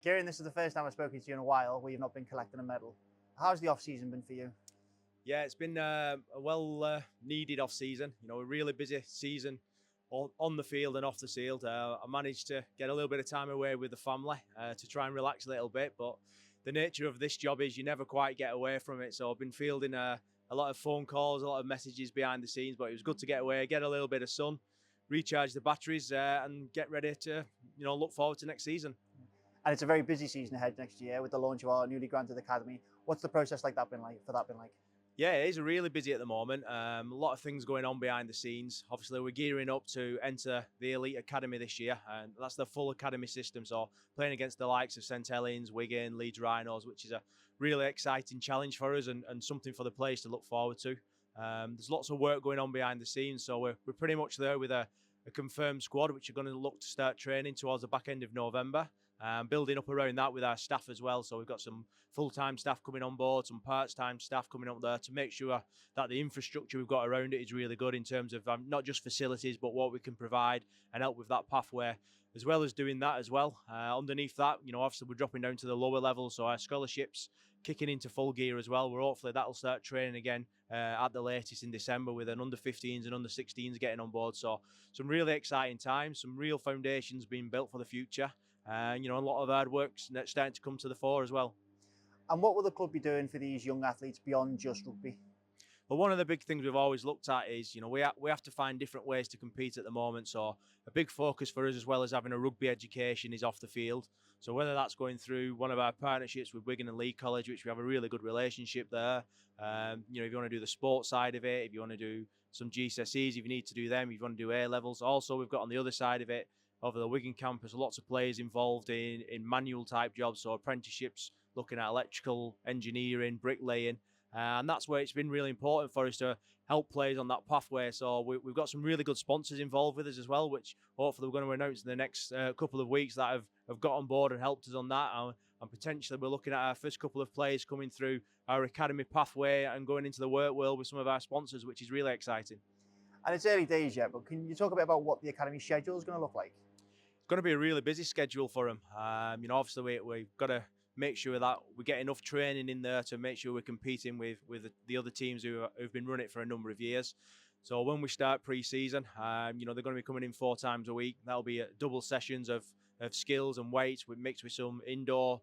Kieron, this is the first time I've spoken to you in a while where you've not been collecting a medal. How's the off-season been for you? Yeah, it's been a well-needed off-season. A really busy season on the field and off the field. I managed to get a little bit of time away with the family to try and relax a little bit. But the nature of this job is you never quite get away from it. So I've been fielding a lot of phone calls, a lot of messages behind the scenes. But it was good to get away, get a little bit of sun, recharge the batteries, and get ready to look forward to next season. And it's a very busy season ahead next year with the launch of our newly granted academy. What's the process like that been like? Yeah, it is really busy at the moment. A lot of things going on behind the scenes. Obviously, we're gearing up to enter the Elite Academy this year, and that's the full academy system. So playing against the likes of St Helens, Wigan, Leeds Rhinos, which is a really exciting challenge for us and something for the players to look forward to. There's lots of work going on behind the scenes, so we're pretty much there with a confirmed squad, which are going to look to start training towards the back end of November. Building up around that with our staff as well. So we've got some full-time staff coming on board, some part-time staff coming up there to make sure that the infrastructure we've got around it is really good in terms of not just facilities, but what we can provide and help with that pathway, as well as doing that as well. Underneath that, obviously we're dropping down to the lower level, so our scholarships kicking into full gear as well. We're hopefully that'll start training again at the latest in December with an under 15s and under 16s getting on board. So some really exciting times, some real foundations being built for the future. A lot of hard work's starting to come to the fore as well. And what will the club be doing for these young athletes beyond just rugby? Well, one of the big things we've always looked at is, we have to find different ways to compete at the moment. So a big focus for us, as well as having a rugby education, is off the field. So whether that's going through one of our partnerships with Wigan and Leeds College, which we have a really good relationship there. If you want to do the sports side of it, if you want to do some GCSEs, if you need to do them, if you want to do A levels. Also, we've got on the other side of it, over the Wigan campus, lots of players involved in manual type jobs, so apprenticeships, looking at electrical engineering, bricklaying. And that's where it's been really important for us to help players on that pathway. So we've got some really good sponsors involved with us as well, which hopefully we're going to announce in the next couple of weeks that have got on board and helped us on that. And potentially we're looking at our first couple of players coming through our academy pathway and going into the work world with some of our sponsors, which is really exciting. And it's early days yet, but can you talk a bit about what the academy schedule is going to look like? It's going to be a really busy schedule for them. Obviously we've got to make sure that we get enough training in there to make sure we're competing with the other teams who've been running it for a number of years. So when we start pre-season, they're going to be coming in 4 times a week. That'll be double sessions of skills and weights mixed with some indoor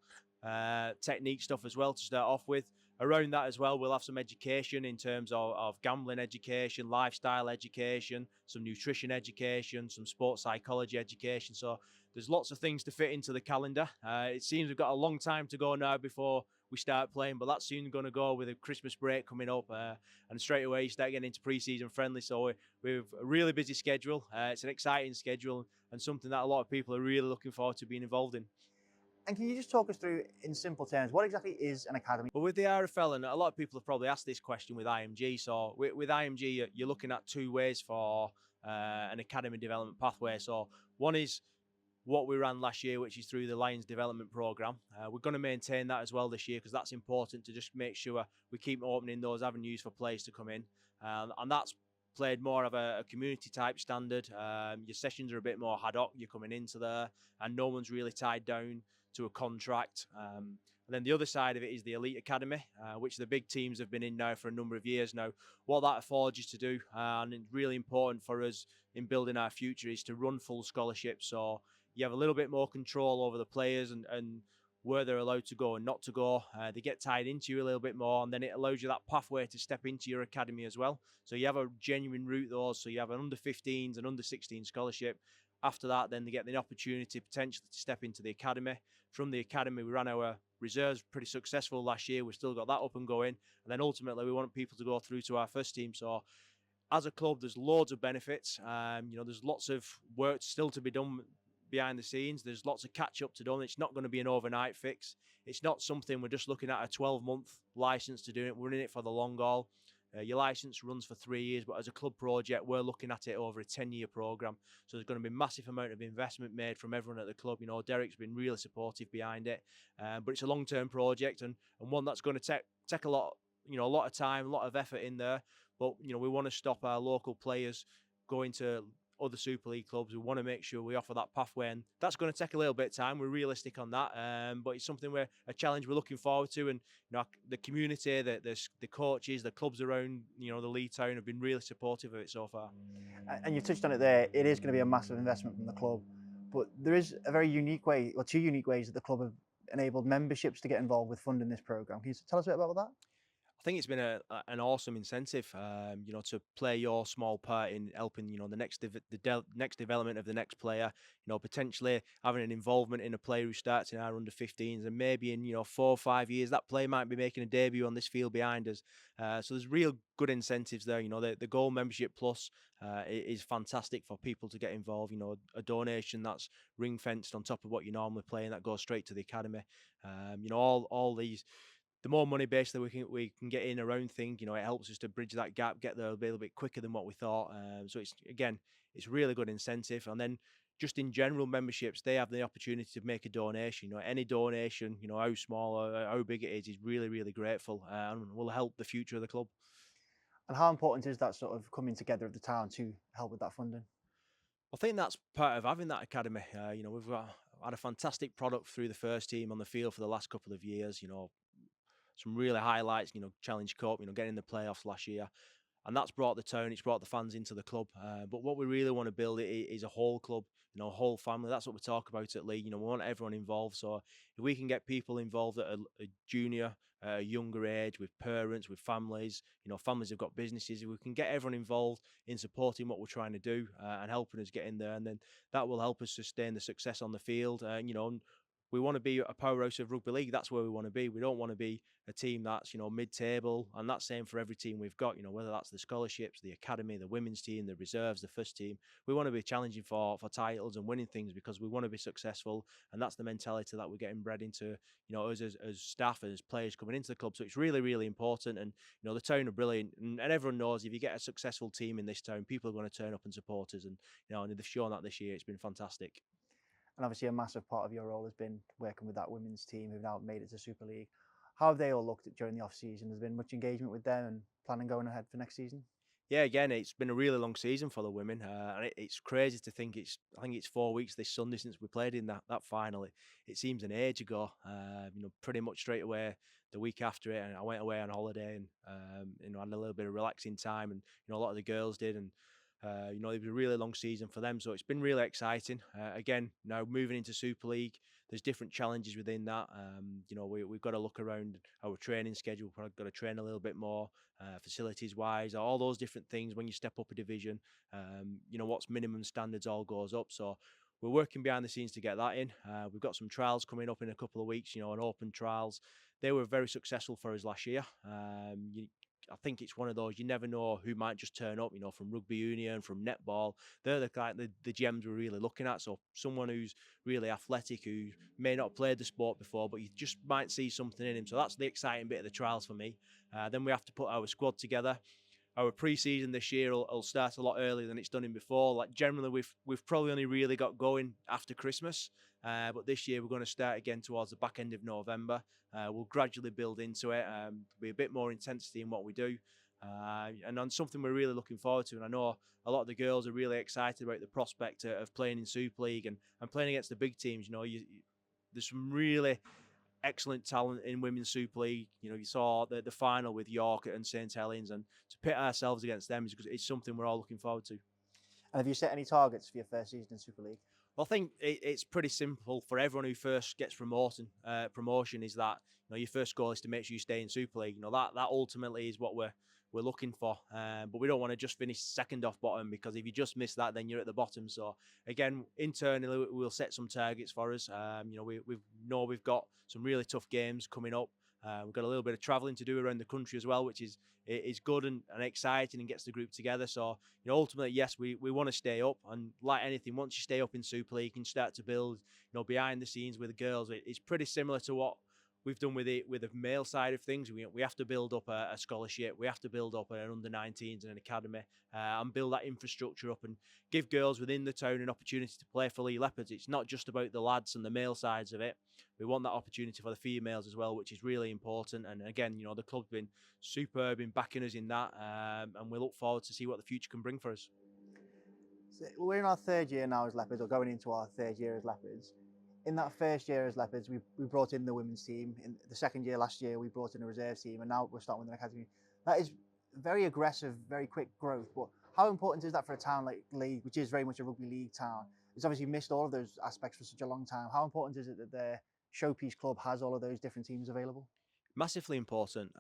technique stuff as well to start off with. Around that as well, we'll have some education in terms of gambling education, lifestyle education, some nutrition education, some sports psychology education. So there's lots of things to fit into the calendar. It seems we've got a long time to go now before we start playing, but that's soon going to go with a Christmas break coming up, and straight away you start getting into pre-season friendly. So we've a really busy schedule. It's an exciting schedule and something that a lot of people are really looking forward to being involved in. And can you just talk us through, in simple terms, what exactly is an academy? Well, with the RFL, and a lot of people have probably asked this question with IMG. So with IMG, you're looking at 2 ways for an academy development pathway. So one is what we ran last year, which is through the Lions Development Programme. We're going to maintain that as well this year because that's important to just make sure we keep opening those avenues for players to come in. And that's played more of a community type standard. Your sessions are a bit more ad hoc. You're coming into there and no one's really tied down to a contract. And then the other side of it is the Elite Academy, which the big teams have been in now for a number of years now. What that affords you to do, and it's really important for us in building our future, is to run full scholarships. So you have a little bit more control over the players and where they're allowed to go and not to go. They get tied into you a little bit more, and then it allows you that pathway to step into your academy as well. So you have a genuine route those. So you have an under 15s and under 16 scholarship. After that, then they get the opportunity potentially to step into the academy. From the academy, we ran our reserves pretty successful last year. We've still got that up and going. And then ultimately, we want people to go through to our first team. So as a club, there's loads of benefits. There's lots of work still to be done behind the scenes. There's lots of catch up to do. It's not going to be an overnight fix. It's not something we're just looking at a 12-month license to do it. We're in it for the long haul. Your license runs for 3 years, but as a club project, we're looking at it over a 10-year program. So there's going to be a massive amount of investment made from everyone at the club. Derek's been really supportive behind it, but it's a long-term project and one that's going to take a lot of time, a lot of effort in there. But we want to stop our local players going to other Super League clubs. We want to make sure we offer that pathway, and that's going to take a little bit of time. We're realistic on that, but it's something a challenge we're looking forward to. And the community, the coaches, the clubs around the Leeds town have been really supportive of it so far. And you touched on it there. It is going to be a massive investment from the club, but there is a very unique way, or two unique ways that the club have enabled memberships to get involved with funding this program. Can you tell us a bit about that? I think it's been an awesome incentive, to play your small part in helping, the next development of the next player. Potentially having an involvement in a player who starts in our under-15s, and maybe in 4 or 5 years that player might be making a debut on this field behind us. So there's real good incentives there. The Gold Membership Plus is fantastic for people to get involved. A donation that's ring fenced on top of what you normally play, and that goes straight to the academy. All these, the more money base that we can get in around thing, it helps us to bridge that gap, get there a little bit quicker than what we thought. So it's really good incentive. And then just in general, memberships, they have the opportunity to make a donation. Any donation, how small or how big it is really, really grateful, and will help the future of the club. And how important is that sort of coming together of the town to help with that funding? I think that's part of having that academy. We've had a fantastic product through the first team on the field for the last couple of years. Some really highlights, Challenge Cup, getting the playoffs last year. And that's brought the town, it's brought the fans into the club. But what we really want to build is a whole club, a whole family. That's what we talk about at League. We want everyone involved. So if we can get people involved at a junior, a younger age, with parents, with families, families have got businesses. If we can get everyone involved in supporting what we're trying to do, and helping us get in there, and then that will help us sustain the success on the field. We want to be a powerhouse of rugby league. That's where we want to be. We don't want to be a team that's mid-table, and that's same for every team we've got. Whether that's the scholarships, the academy, the women's team, the reserves, the first team. We want to be challenging for titles and winning things because we want to be successful, and that's the mentality that we're getting bred into. Us as staff, as players coming into the club. So it's really, really important. And the town are brilliant, and everyone knows if you get a successful team in this town, people are going to turn up and support us. And and they've shown that this year. It's been fantastic. And obviously, a massive part of your role has been working with that women's team who've now made it to Super League. How have they all looked at during the off season? Has there been much engagement with them and planning going ahead for next season? Yeah, again, it's been a really long season for the women, and it's crazy to think I think it's 4 weeks this Sunday since we played in that final. It seems an age ago. Pretty much straight away the week after it, and I went away on holiday and had a little bit of relaxing time, and a lot of the girls did, and it was a really long season for them, so it's been really exciting. Again, now moving into Super League, there's different challenges within that. We've got to look around our training schedule. We've probably got to train a little bit more, facilities wise, all those different things. When you step up a division, what's minimum standards all goes up. So we're working behind the scenes to get that in. We've got some trials coming up in a couple of weeks. An open trials. They were very successful for us last year. I think it's one of those, you never know who might just turn up, from rugby union, from netball. They're the gems we're really looking at. So someone who's really athletic, who may not have played the sport before, but you just might see something in him. So that's the exciting bit of the trials for me. Then we have to put our squad together. Our pre-season this year will start a lot earlier than it's done in before. Like generally, we've probably only really got going after Christmas, but this year we're going to start again towards the back end of November. We'll gradually build into it. Be a bit more intensity in what we do, and on something we're really looking forward to. And I know a lot of the girls are really excited about the prospect of playing in Super League and playing against the big teams. There's some really excellent talent in Women's Super League. You saw the final with York and St Helens, and to pit ourselves against them is something we're all looking forward to. And have you set any targets for your first season in Super League? Well, I think it's pretty simple for everyone who first gets promotion is that your first goal is to make sure you stay in Super League. That ultimately is what we're looking for. But we don't want to just finish second off bottom, because if you just miss that, then you're at the bottom. So again, internally we'll set some targets for us. We've got some really tough games coming up. We've got a little bit of travelling to do around the country as well, which is good and exciting and gets the group together. So ultimately, yes, we want to stay up, and like anything, once you stay up in Super League, you can start to build behind the scenes with the girls. It's pretty similar to what we've done with the male side of things. We have to build up a scholarship. We have to build up an under-19s and an academy, and build that infrastructure up and give girls within the town an opportunity to play for Lee Leopards. It's not just about the lads and the male sides of it. We want that opportunity for the females as well, which is really important. And again, the club's been superb in backing us in that, and we look forward to see what the future can bring for us. So we're in our third year now as Leopards, or going into our third year as Leopards. In that first year as Leopards, we brought in the women's team. In the second year last year, we brought in a reserve team, and now we're starting with an academy. That is very aggressive, very quick growth. But how important is that for a town like League, which is very much a rugby league town? It's obviously missed all of those aspects for such a long time. How important is it that their showpiece club has all of those different teams available? Massively important.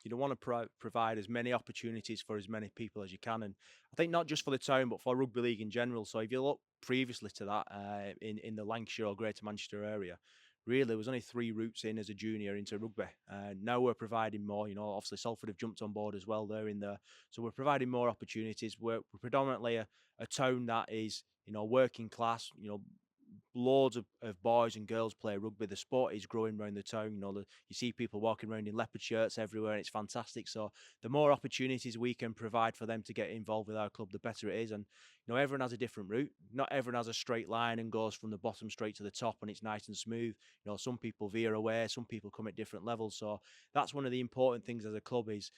You don't want to provide as many opportunities for as many people as you can, and I think not just for the town, but for rugby league in general. So if you look previously to that, in the Lancashire or Greater Manchester area, really there was only three routes in as a junior into rugby. Now we're providing more. Obviously Salford have jumped on board as well. They're in there, so we're providing more opportunities. We're predominantly a town that is working class. Loads of boys and girls play rugby. The sport is growing around the town. You see people walking around in leopard shirts everywhere, and it's fantastic. So the more opportunities we can provide for them to get involved with our club, the better it is. And everyone has a different route. Not everyone has a straight line and goes from the bottom straight to the top, and it's nice and smooth. Some people veer away, some people come at different levels. So that's one of the important things as a club is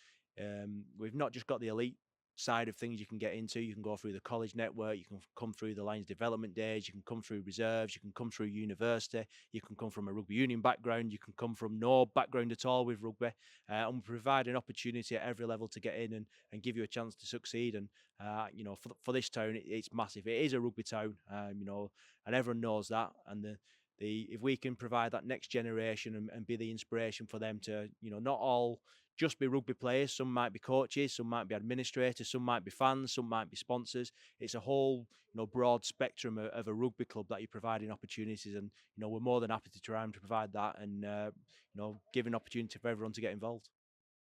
we've not just got the elite side of things you can get into. You can go through the college network, you can come through the Lions development days, you can come through reserves, you can come through university, you can come from a rugby union background, you can come from no background at all with rugby, and we provide an opportunity at every level to get in and give you a chance to succeed. And for this town, it's massive. It is a rugby town, and everyone knows that. And the if we can provide that next generation and be the inspiration for them to, not all just be rugby players. Some might be coaches, some might be administrators, some might be fans, some might be sponsors. It's a whole, broad spectrum of a rugby club that you're providing opportunities, and we're more than happy to try and provide that, and give an opportunity for everyone to get involved.